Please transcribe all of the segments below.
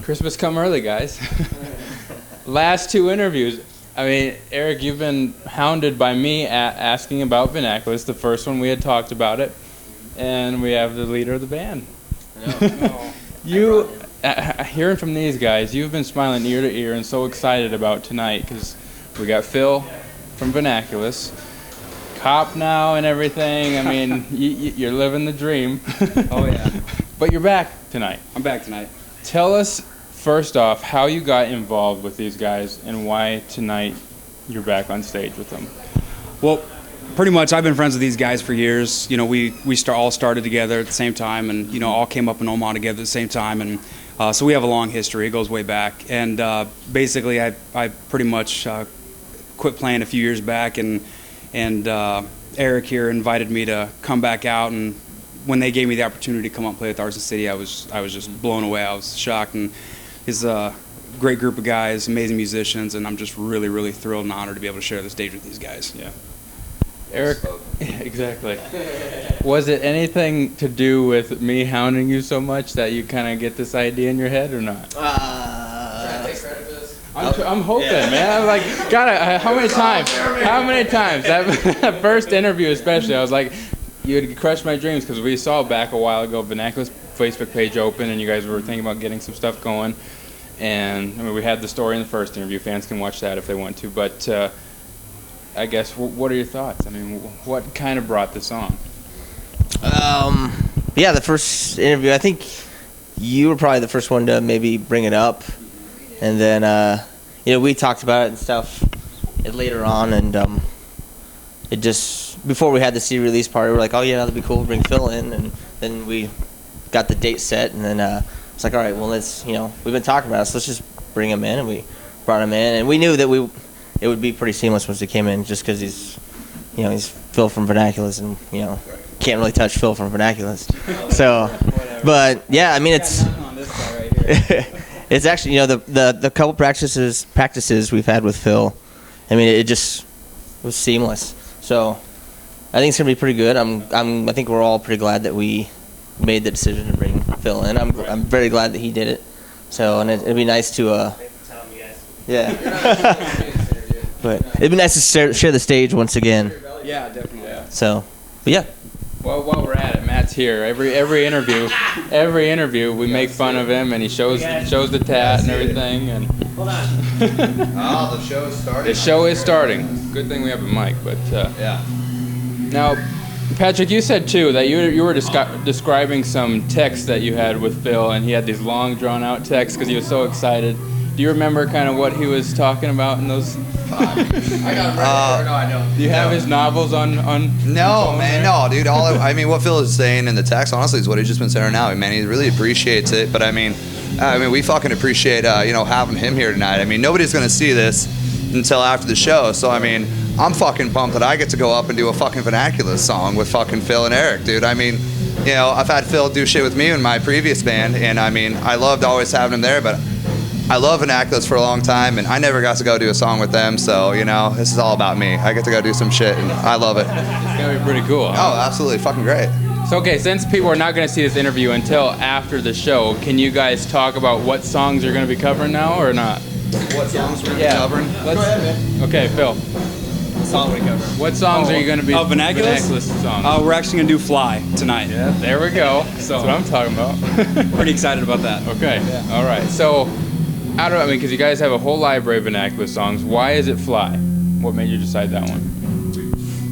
Christmas come early, guys. Last two interviews. I mean, Eric, you've been hounded by me asking about Venaculas. The first one we had talked about it, and we have the leader of the band. You, hearing from these guys, you've been smiling ear to ear and so excited about tonight because we got Phil from Venaculas, cop now and everything. I mean, you're living the dream. Oh yeah. But you're back tonight. I'm back tonight. Tell us, first off, how you got involved with these guys and why tonight you're back on stage with them. Well, pretty much I've been friends with these guys for years. You know, we all started together at the same time, and you know, all came up in Omaha together at the same time, and so we have a long history. It goes way back, and basically I pretty much quit playing a few years back, and Eric here invited me to come back out, and when they gave me the opportunity to come out and play with Arson City, I was just blown away. I was shocked, and it's a great group of guys, amazing musicians, and I'm just really, really thrilled and honored to be able to share the stage with these guys. Yeah. Eric, exactly. Was it anything to do with me hounding you so much that you kind of get this idea in your head or not? I'm hoping, man. I'm like, how many times? How many times? That first interview especially, I was like, you had crushed my dreams because we saw back a while ago Venaculas Facebook page open and you guys were thinking about getting some stuff going. And I mean, we had the story in the first interview. Fans can watch that if they want to. But I guess, what are your thoughts? I mean, what kind of brought this on? Yeah, the first interview, I think you were probably the first one to maybe bring it up. And then, you know, we talked about it and stuff later on. And it just, before we had the CD release party, we were like, oh, yeah, that'd be cool, bring Phil in. And then we got the date set. And then it's like, all right, well, let's, you know, we've been talking about it, so let's just bring him in. And we brought him in. And we knew that it would be pretty seamless once he came in, just because he's Phil from Venaculas, and you know, can't really touch Phil from Venaculas. So, but yeah, I mean, it's it's actually, you know, the couple practices we've had with Phil, I mean, it was seamless. So I think it's gonna be pretty good. I think we're all pretty glad that we made the decision to bring Phil in. I'm very glad that he did it. So, and it'd be nice to yeah. But it'd be nice to share the stage once again. Yeah, definitely. Yeah. So, but yeah. Well, while we're at it, Matt's here. Every interview, we make fun of him, and he shows the tat and everything. And hold on. Oh, the show is starting. The show is starting. Good thing we have a mic, but yeah. Now, Patrick, you said too that you were describing some texts that you had with Phil, and he had these long, drawn-out texts because he was so excited. Do you remember kind of what he was talking about in those? I got him ready. No, I don't. Do you have his novels on? No, man, no, dude. I mean, what Phil is saying in the text, honestly, is what he's just been saying now. Man, he really appreciates it. But I mean, we fucking appreciate having him here tonight. I mean, nobody's gonna see this until after the show. So I mean, I'm fucking pumped that I get to go up and do a fucking Venaculas song with fucking Phil and Eric, dude. I mean, you know, I've had Phil do shit with me in my previous band, and I mean, I loved always having him there, but I love Venaculas for a long time, and I never got to go do a song with them, so, you know, this is all about me. I get to go do some shit, and I love it. It's going to be pretty cool. Huh? Oh, absolutely. Fucking great. So, okay, since people are not going to see this interview until after the show, can you guys talk about what songs you're going to be covering now, or not? What songs we're going to be covering? Go ahead, man. Okay, Phil. What songs are you going to be Venaculas songs? We're actually going to do Fly tonight. Yeah, there we go. That's what I'm talking about. Pretty excited about that. Okay, yeah. All right. So, because you guys have a whole library of Venaculas songs. Why is it Fly? What made you decide that one?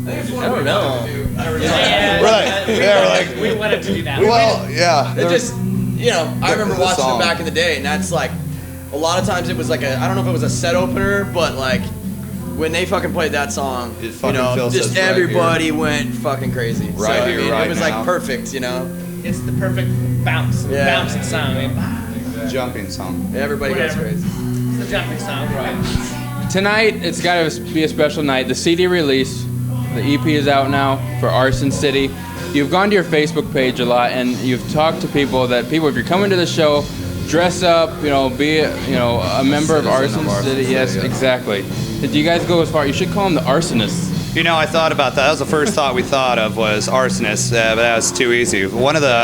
I don't know. Right. Yeah, we're like, we wanted to do that. Well, yeah. It just, you know, I remember watching them back in the day, and that's like, a lot of times it was like I don't know if it was a set opener, but like, when they fucking played that song, you know, just everybody went fucking crazy. Right so, here, I mean, right it was now. like perfect, you know. It's the perfect bouncing song. I mean, Jumping song. Everybody goes crazy. it's the jumping song, right? Tonight, it's got to be a special night. The CD release, the EP is out now for Arson City. You've gone to your Facebook page a lot, and you've talked to people, if you're coming to the show, dress up, you know, be a member of Arson City. Yes, exactly. Did you guys go as far? You should call them the arsonists. You know, I thought about that. That was the first thought we thought of was arsonist, but that was too easy.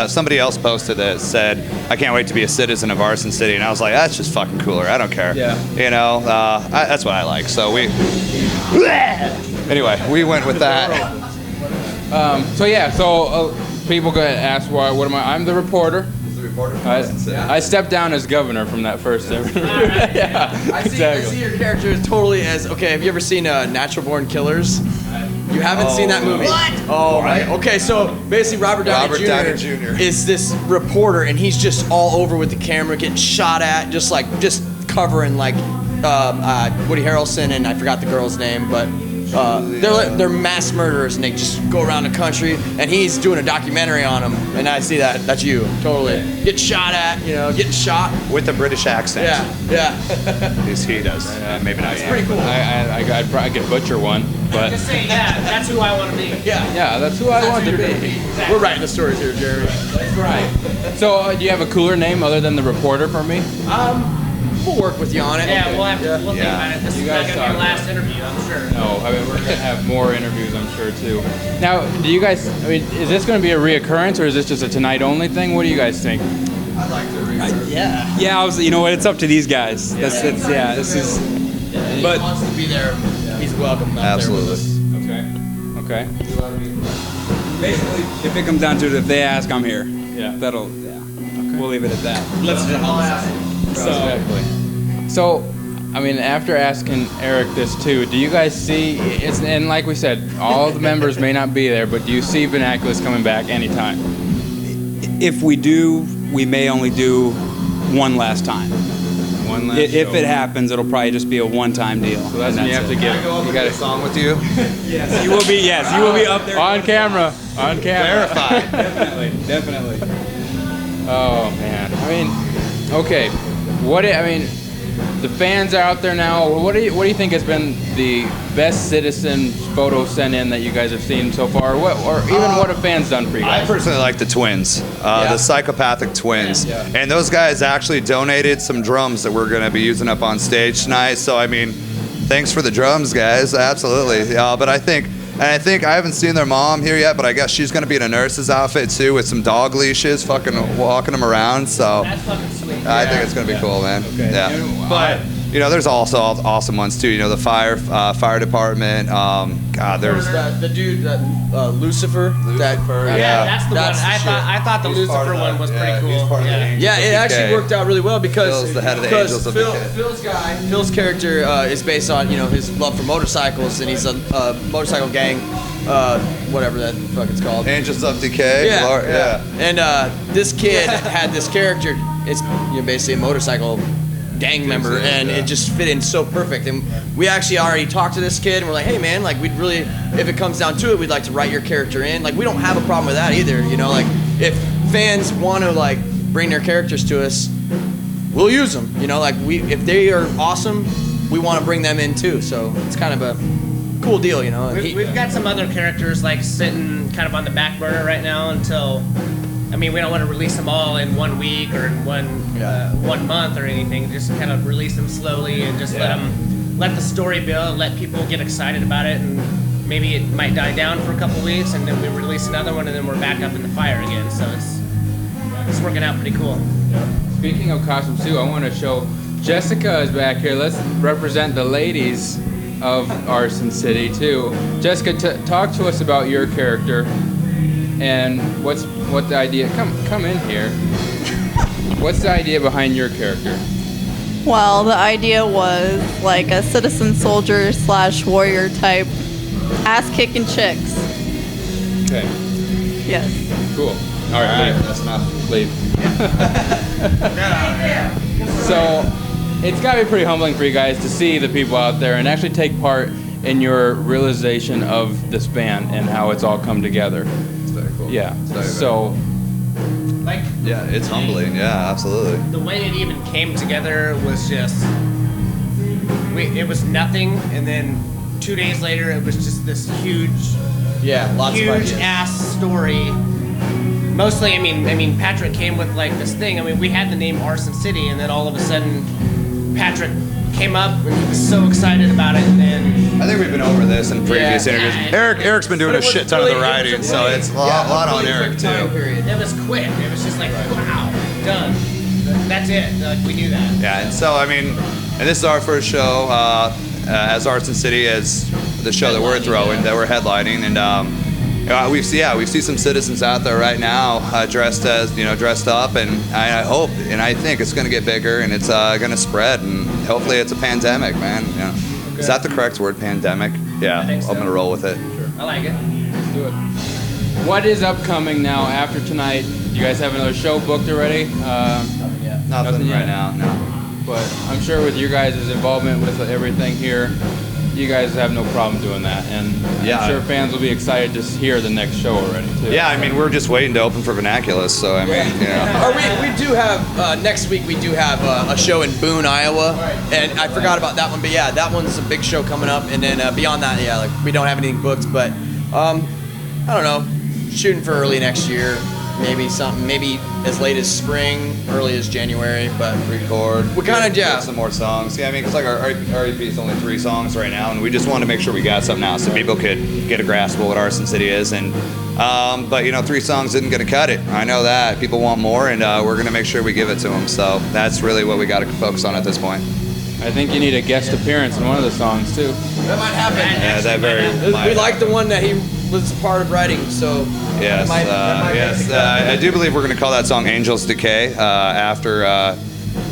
Somebody else posted that said, "I can't wait to be a citizen of Arson City," and I was like, "That's just fucking cooler. I don't care." Yeah. You know, that's what I like. So anyway, we went with that. People gonna ask what am I? I'm the reporter. I stepped down as governor from that first interview. Yeah, I see your character is totally as okay. Have you ever seen Natural Born Killers? You haven't seen that movie? What? Oh, right. Okay, so basically Robert Downey Jr. is this reporter, and he's just all over with the camera, getting shot at, just covering like Woody Harrelson and I forgot the girl's name, but they're mass murderers, and they just go around the country, and he's doing a documentary on them, and I see that's you totally get shot at, getting shot with a British accent. Yeah. He does. Maybe not. It's pretty cool. I could butcher one, but Just say, yeah, that's who I want to be. Yeah, that's who I want to be. We're writing the stories here, Jerry. That's right. So, do you have a cooler name other than the reporter for me? We'll work with you on it. Yeah, we'll think about it. This is not going to be your last interview, I'm sure. No, I mean, we're going to have more interviews, I'm sure, too. Now, do you guys, is this going to be a reoccurrence, or is this just a tonight-only thing? What do you guys think? I'd like to reoccurrence. Yeah, you know what? It's up to these guys. This is. He wants to be there. He's welcome. Absolutely. Okay. Basically, if it comes down to it, if they ask, I'm here. Yeah. We'll leave it at that. I'll ask him. So, I mean, after asking Eric this too, do you guys see, and like we said, all the members may not be there, but do you see Venaculas coming back anytime? If we do, we may only do one last time. One last If show. it happens, it'll probably just be a one-time deal. So that's when you have to get it. You got a song with you? Yes, you will be. Yes, you will be up there On camera. Verified. Definitely. Oh man. I mean, okay. The fans are out there now. What do you think has been the best citizen photo sent in that you guys have seen so far? What have fans done for you I guys? personally like the twins, the psychopathic twins. Yeah. And those guys actually donated some drums that we're going to be using up on stage tonight. So, I mean, thanks for the drums, guys. Absolutely. But I think I haven't seen their mom here yet, but I guess she's going to be in a nurse's outfit too with some dog leashes, fucking walking them around. So That's fucking sweet. I think it's going to be cool, man. Okay. Yeah. But there's also awesome ones too. The fire department. There's the dude, Lucifer. Yeah, that's the That's one. the I thought the Lucifer one was pretty cool. Yeah, it actually worked out really well because Phil's the head of the Angels of the Kid. Phil's character is based on his love for motorcycles, and he's a motorcycle gang, whatever that fuck it's called. Angels of Decay. Yeah. And this kid had this character. It's basically a motorcycle gang member, and it just fit in so perfect. And we actually already talked to this kid, and we're like, hey man, like we'd really, if it comes down to it, we'd like to write your character in. Like we don't have a problem with that either. Like if fans want to like bring their characters to us, we'll use them. Like if they are awesome, we want to bring them in too. So it's kind of a cool deal. We've got some other characters like sitting kind of on the back burner right now until. I mean, we don't want to release them all in 1 week or in one month or anything. Just kind of release them slowly and just let the story build, let people get excited about it, and maybe it might die down for a couple weeks, and then we release another one, and then we're back up in the fire again. So it's working out pretty cool. Speaking of costumes too, I want to show Jessica is back here. Let's represent the ladies of Arson City too. Jessica, talk to us about your character and what the idea. Come in here. What's the idea behind your character? Well, the idea was like a citizen soldier / warrior type, ass-kicking chicks. Okay. Yes. Cool. All right. That's enough. Leave. So, it's got to be pretty humbling for you guys to see the people out there and actually take part in your realization of this band and how it's all come together. It's very cool. Yeah. So. Like, Yeah, it's humbling. Yeah, absolutely. the way it even came together was just, it was nothing, and then 2 days later it was just this huge lots of ideas. ass story. Mostly, I mean, Patrick came with like this thing. I mean, we had the name Arson City, and then all of a sudden, Patrick came up and he was so excited about it. And I think we've been over this in previous Yeah. interviews. Eric's been doing a shit ton of the writing, so it's a lot on Eric too. it was quick. It was just like, wow, done. That's it. Like, we knew that. Yeah, and so I mean, and this is our first show as Arson City, as the show that we're throwing, that we're headlining, and we see some citizens out there right now dressed up, and I hope and I think it's going to get bigger and it's going to spread, and hopefully it's a pandemic, man. You know. Is that the correct word, pandemic? Yeah, I'm going to roll with it. Sure. I like it. Let's do it. What is upcoming now after tonight? You guys have another show booked already? Nothing yet. right now, no. But I'm sure with your guys' involvement with everything here, you guys have no problem doing that. And Yeah. I'm sure fans will be excited to hear the next show already, too. Yeah, I mean, we're just waiting to open for Venaculas, so I mean, you know. We do have next week. We do have a show in Boone, Iowa, and I forgot about that one. But yeah, that one's a big show coming up. And then beyond that, yeah, like we don't have anything booked. But I don't know, shooting for early next year, maybe as late as spring, early as January. But Record. we kind of Get some more songs. Yeah, I mean, because like our EP is only 3 songs right now, and we just wanted to make sure we got something out so people could get a grasp of what Arson City is. And but 3 songs isn't going to cut it. I know that people want more, and we're going to make sure we give it to them. So that's really what we got to focus on at this point. I think you need a guest appearance in one of the songs, too. that might happen. Yeah, that very. We like the one that he was part of writing, so Yes, that might yes. I do believe we're going to call that song "Angels Decay" after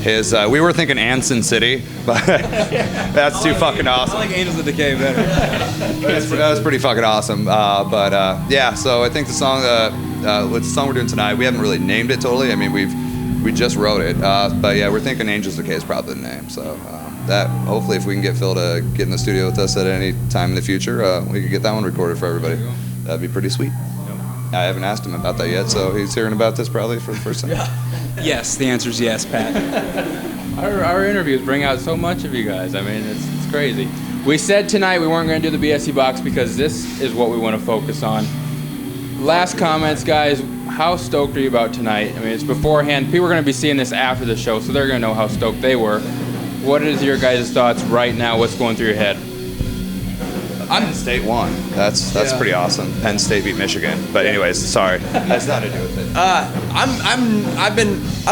his. We were thinking Anson City, but that's too fucking awesome. I like Angels of Decay better. That was pretty fucking awesome. Yeah, so I think the song, with the song we're doing tonight, we haven't really named it totally. I mean, we just wrote it, but yeah, we're thinking "Angels Decay" is probably the name. So that hopefully, if we can get Phil to get in the studio with us at any time in the future, we could get that one recorded for everybody. That'd be pretty sweet. I haven't asked him about that yet, so he's hearing about this probably for the first time. Yes, the answer is yes, Pat. Our interviews bring out so much of you guys. I mean, it's crazy. We said tonight we weren't going to do the BSE box because this is what we want to focus on. Last comments, guys. How stoked are you about tonight? I mean, it's beforehand. People are going to be seeing this after the show, so they're going to know how stoked they were. What is your guys' thoughts right now? What's going through your head? Penn State won. That's pretty awesome. Penn State beat Michigan. But anyways, sorry. That's not to do with it. I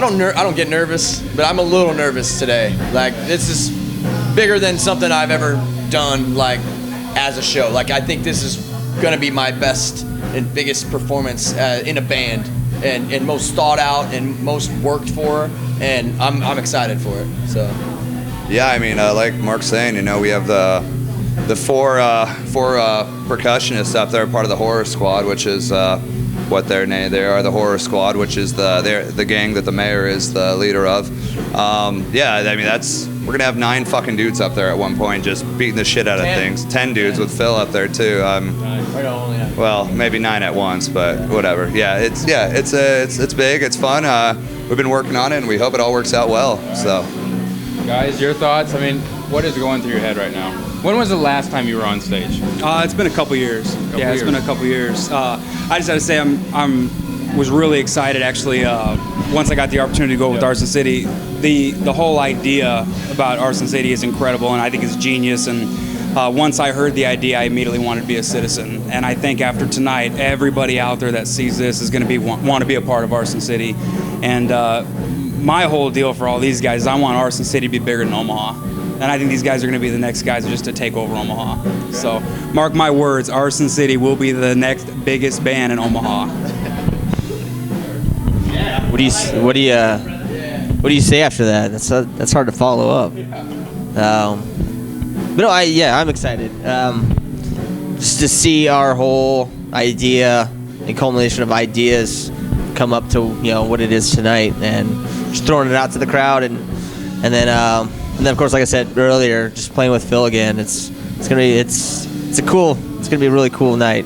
don't get nervous, but I'm a little nervous today. Like, this is bigger than something I've ever done, like, as a show. Like, I think this is gonna be my best and biggest performance in a band, and most thought out and most worked for, and I'm excited for it. So Yeah, I mean, like Mark's saying, we have the four percussionists up there, part of the Horror Squad, which is what their name. They are the Horror Squad, which is the gang that the mayor is the leader of. Yeah, I mean we're gonna have 9 fucking dudes up there at one point, just beating the shit out of things. 10 dudes with Phil up there too. Well, maybe 9 at once, but whatever. Yeah, it's big, it's fun. We've been working on it, and we hope it all works out well. So, Guys, your thoughts? I mean, what is going through your head right now? When was the last time you were on stage? It's been a couple years. It's been a couple years. I just had to say was really excited actually once I got the opportunity to go with Arson City. The whole idea about Arson City is incredible, and I think it's genius. And once I heard the idea, I immediately wanted to be a citizen. And I think after tonight, everybody out there that sees this is going to want to be a part of Arson City. And my whole deal for all these guys is I want Arson City to be bigger than Omaha. And I think these guys are going to be the next guys just to take over Omaha. So mark my words, Arson City will be the next biggest band in Omaha. What do you say after that? That's hard to follow up. But no, I'm excited. Just to see our whole idea and culmination of ideas come up to what it is tonight, and just throwing it out to the crowd, and then of course, like I said earlier, just playing with Phil again. It's gonna be a really cool night.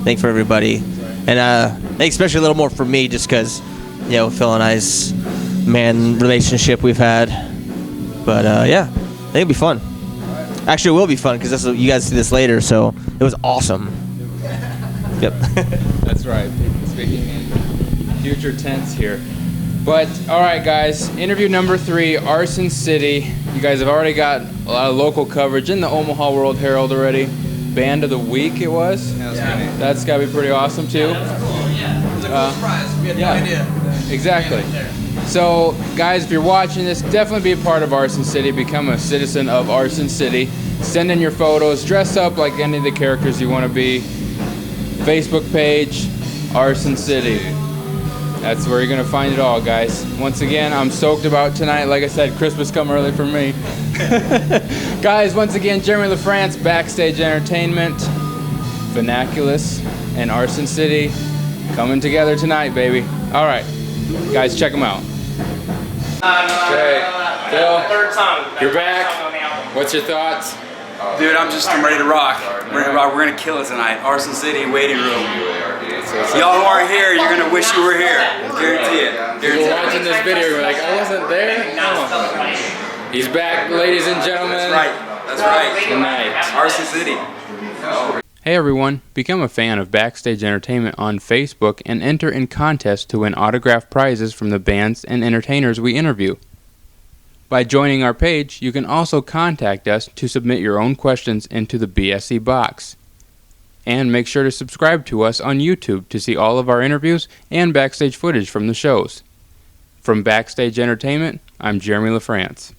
Thanks for everybody, and I think especially a little more for me, just because Phil and I's relationship we've had. But I think it'll be fun. Actually, it will be fun because you guys see this later. So it was awesome. Yep. That's right. Speaking in future tense here. But all right, guys, interview number 3, Arson City. You guys have already got a lot of local coverage in the Omaha World Herald already. Band of the week it was. Yeah. That's got to be pretty awesome too. It was a cool surprise. We had no idea. Exactly. So, guys, if you're watching this, definitely be a part of Arson City. Become a citizen of Arson City. Send in your photos. Dress up like any of the characters you want to be. Facebook page, Arson City. That's where you're going to find it all, guys. Once again, I'm stoked about tonight. Like I said, Christmas come early for me. Guys, once again, Jeremy Lafrentz, Backstage Entertainment, Venaculas, and Arson City coming together tonight, baby. All right. Guys, check them out. Okay, Phil, you're back. What's your thoughts? Dude, I'm ready to rock. We're gonna kill it tonight. Arson City waiting room. Y'all who aren't here, you're gonna wish you were here. Guarantee it. You're watching this video, you're like, I wasn't there. No. He's back, ladies and gentlemen. That's right. Tonight, Arson City. Hey everyone, become a fan of Backstage Entertainment on Facebook and enter in contests to win autographed prizes from the bands and entertainers we interview. By joining our page, you can also contact us to submit your own questions into the BSE box. And make sure to subscribe to us on YouTube to see all of our interviews and backstage footage from the shows. From Backstage Entertainment, I'm Jeremy Lafrentz.